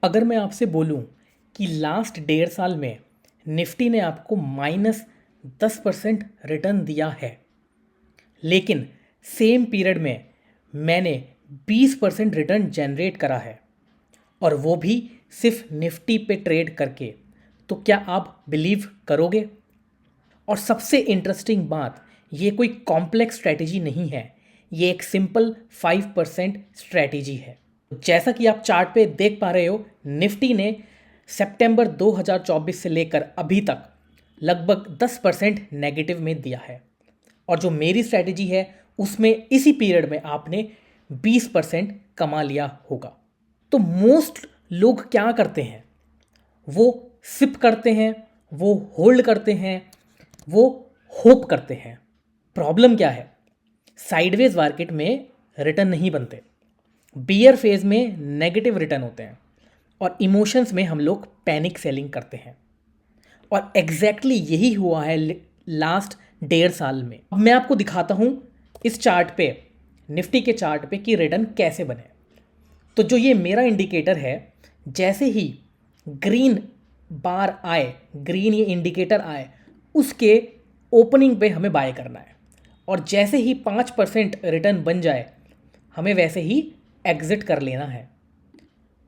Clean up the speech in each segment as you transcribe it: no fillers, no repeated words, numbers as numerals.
अगर मैं आपसे बोलूं कि लास्ट 1.5 साल में निफ्टी ने आपको -10% रिटर्न दिया है, लेकिन सेम पीरियड में मैंने 20% रिटर्न जनरेट करा है, और वो भी सिर्फ निफ्टी पे ट्रेड करके, तो क्या आप बिलीव करोगे? और सबसे इंटरेस्टिंग बात, ये कोई कॉम्प्लेक्स स्ट्रैटेजी नहीं है, ये एक सिंपल 5% स्ट्रैटेजी है। जैसा कि आप चार्ट पे देख पा रहे हो, निफ्टी ने सितंबर 2024 से लेकर अभी तक लगभग 10% नेगेटिव में दिया है, और जो मेरी स्ट्रैटेजी है उसमें इसी पीरियड में आपने 20% कमा लिया होगा। तो मोस्ट लोग क्या करते हैं? वो सिप करते हैं, वो होल्ड करते हैं, वो होप करते हैं। प्रॉब्लम क्या है? साइडवेज मार्केट में रिटर्न नहीं बनते, बियर फेज में नेगेटिव रिटर्न होते हैं, और इमोशंस में हम लोग पैनिक सेलिंग करते हैं। और एग्जैक्टली यही हुआ है लास्ट 1.5 साल में। अब मैं आपको दिखाता हूं इस चार्ट पे, निफ्टी के चार्ट पे, कि रिटर्न कैसे बने। तो जो ये मेरा इंडिकेटर है, जैसे ही ग्रीन बार आए, ग्रीन ये इंडिकेटर आए, उसके ओपनिंग पे हमें बाय करना है, और जैसे ही 5% रिटर्न बन जाए, हमें वैसे ही एग्जिट कर लेना है।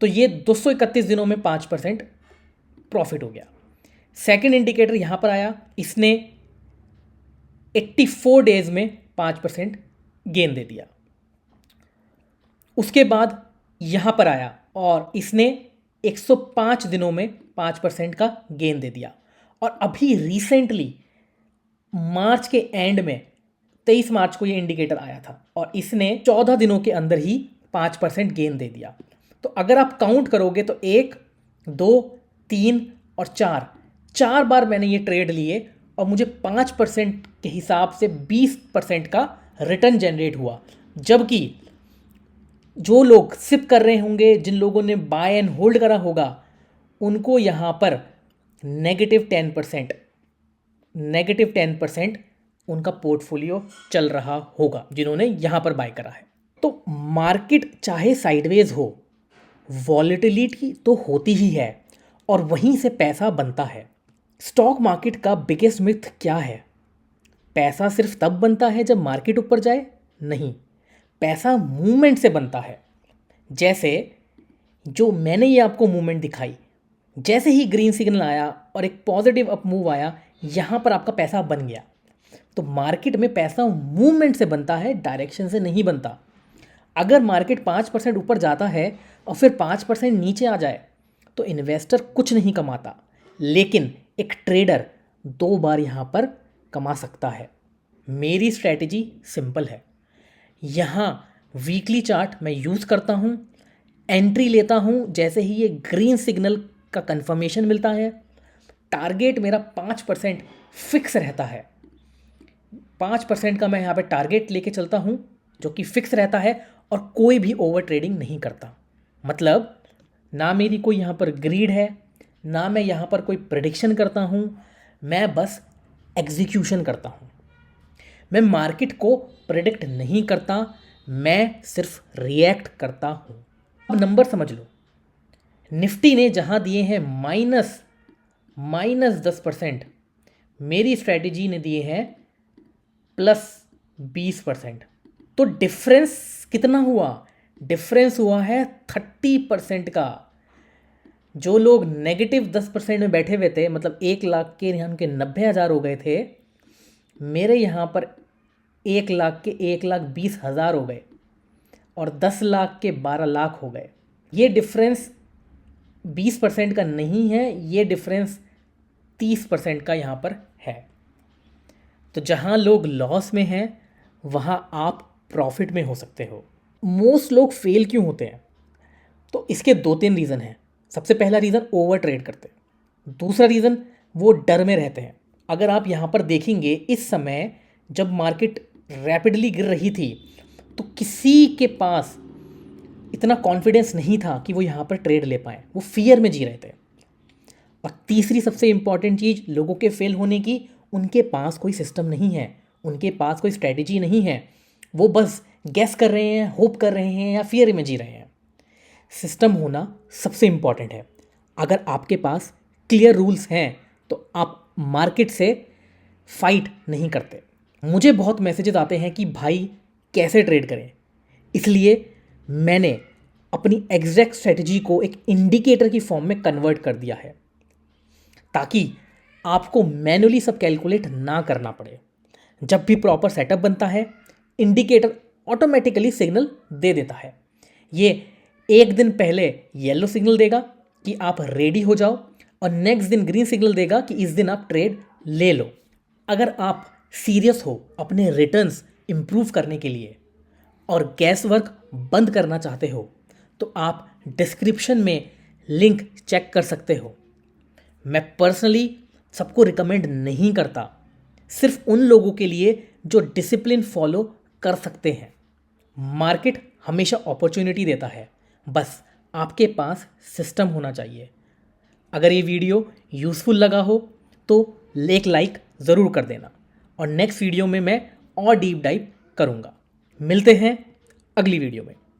तो ये 231 दिनों में 5% प्रॉफिट हो गया। सेकंड इंडिकेटर यहाँ पर आया, इसने 84 डेज में 5% गेन दे दिया। उसके बाद यहाँ पर आया और इसने 105 दिनों में 5% का गेन दे दिया। और अभी रिसेंटली मार्च के एंड में 23 मार्च को ये इंडिकेटर आया था, और इसने 14 दिनों के अंदर ही 5% गेन दे दिया। तो अगर आप काउंट करोगे तो 1, 2, 3 और 4 बार मैंने ये ट्रेड लिए, और मुझे 5% के हिसाब से 20% का रिटर्न जनरेट हुआ। जबकि जो लोग सिप कर रहे होंगे, जिन लोगों ने बाय एंड होल्ड करा होगा, उनको यहाँ पर -10% उनका पोर्टफोलियो चल रहा होगा, जिन्होंने यहाँ पर बाय करा है। तो मार्केट चाहे साइडवेज हो, वॉलेटिलिटी तो होती ही है, और वहीं से पैसा बनता है। स्टॉक मार्केट का बिगेस्ट मिथ क्या है? पैसा सिर्फ तब बनता है जब मार्केट ऊपर जाए? नहीं, पैसा मूवमेंट से बनता है। जैसे जो मैंने ये आपको मूवमेंट दिखाई, जैसे ही ग्रीन सिग्नल आया और एक पॉजिटिव अप मूव आया, यहाँ पर आपका पैसा बन गया। तो मार्केट में पैसा मूवमेंट से बनता है, डायरेक्शन से नहीं बनता। अगर मार्केट 5% ऊपर जाता है और फिर 5% नीचे आ जाए, तो इन्वेस्टर कुछ नहीं कमाता, लेकिन एक ट्रेडर 2 बार यहाँ पर कमा सकता है। मेरी स्ट्रैटेजी सिंपल है। यहाँ वीकली चार्ट मैं यूज़ करता हूँ, एंट्री लेता हूँ जैसे ही ये ग्रीन सिग्नल का कंफर्मेशन मिलता है। टारगेट मेरा 5% फिक्स रहता है। 5% का मैं यहाँ पे टारगेट लेके चलता हूँ, जो कि फिक्स रहता है, और कोई भी ओवर ट्रेडिंग नहीं करता। मतलब ना मेरी कोई यहाँ पर ग्रीड है, ना मैं यहाँ पर कोई प्रेडिक्शन करता हूँ, मैं बस एग्जीक्यूशन करता हूँ। मैं मार्केट को प्रेडिक्ट नहीं करता, मैं सिर्फ रिएक्ट करता हूँ। अब नंबर समझ लो, निफ्टी ने जहाँ दिए हैं -10%, मेरी स्ट्रैटेजी ने दिए हैं +20%। तो डिफरेंस कितना हुआ? डिफरेंस हुआ है 30% का। जो लोग -10% में बैठे हुए थे, मतलब 1 लाख के यहाँ के 90,000 हो गए थे, मेरे यहाँ पर 1 लाख के 1,20,000 हो गए, और 10 लाख के 12 लाख हो गए। ये डिफरेंस 20% का नहीं है, ये डिफरेंस 30% का यहाँ पर है। तो जहाँ लोग लॉस में हैं, वहाँ आप प्रॉफिट में हो सकते हो। मोस्ट लोग फेल क्यों होते हैं? तो इसके 2-3 रीज़न हैं। सबसे पहला रीज़न, ओवर ट्रेड करते हैं। दूसरा रीज़न, वो डर में रहते हैं। अगर आप यहाँ पर देखेंगे, इस समय जब मार्केट रैपिडली गिर रही थी, तो किसी के पास इतना कॉन्फिडेंस नहीं था कि वो यहाँ पर ट्रेड ले पाए, वो फियर में जी रहे थे। और तीसरी सबसे इंपॉर्टेंट चीज़ लोगों के फेल होने की, उनके पास कोई सिस्टम नहीं है, उनके पास कोई स्ट्रैटेजी नहीं है, वो बस गेस कर रहे हैं, होप कर रहे हैं, या फियर में जी रहे हैं। सिस्टम होना सबसे इम्पॉर्टेंट है। अगर आपके पास क्लियर रूल्स हैं तो आप मार्केट से फाइट नहीं करते। मुझे बहुत मैसेजेस आते हैं कि भाई कैसे ट्रेड करें, इसलिए मैंने अपनी एग्जैक्ट स्ट्रेटजी को एक इंडिकेटर की फॉर्म में कन्वर्ट कर दिया है ताकि आपको मैन्युअली सब कैलकुलेट ना करना पड़े। जब भी प्रॉपर सेटअप बनता है, इंडिकेटर ऑटोमेटिकली सिग्नल दे देता है। ये एक दिन पहले येलो सिग्नल देगा कि आप रेडी हो जाओ और नेक्स्ट दिन ग्रीन सिग्नल देगा कि इस दिन आप ट्रेड ले लो। अगर आप सीरियस हो अपने रिटर्न्स इंप्रूव करने के लिए और गैस वर्क बंद करना चाहते हो तो आप डिस्क्रिप्शन में लिंक चेक कर सकते हो। मैं पर्सनली सबको रिकमेंड नहीं करता, सिर्फ उन लोगों के लिए जो डिसिप्लिन फॉलो कर सकते हैं। मार्केट हमेशा अपॉर्चुनिटी देता है, बस आपके पास सिस्टम होना चाहिए। अगर ये वीडियो यूज़फुल लगा हो तो एक लाइक ज़रूर कर देना और नेक्स्ट वीडियो में मैं और डीप डाइव करूँगा। मिलते हैं अगली वीडियो में।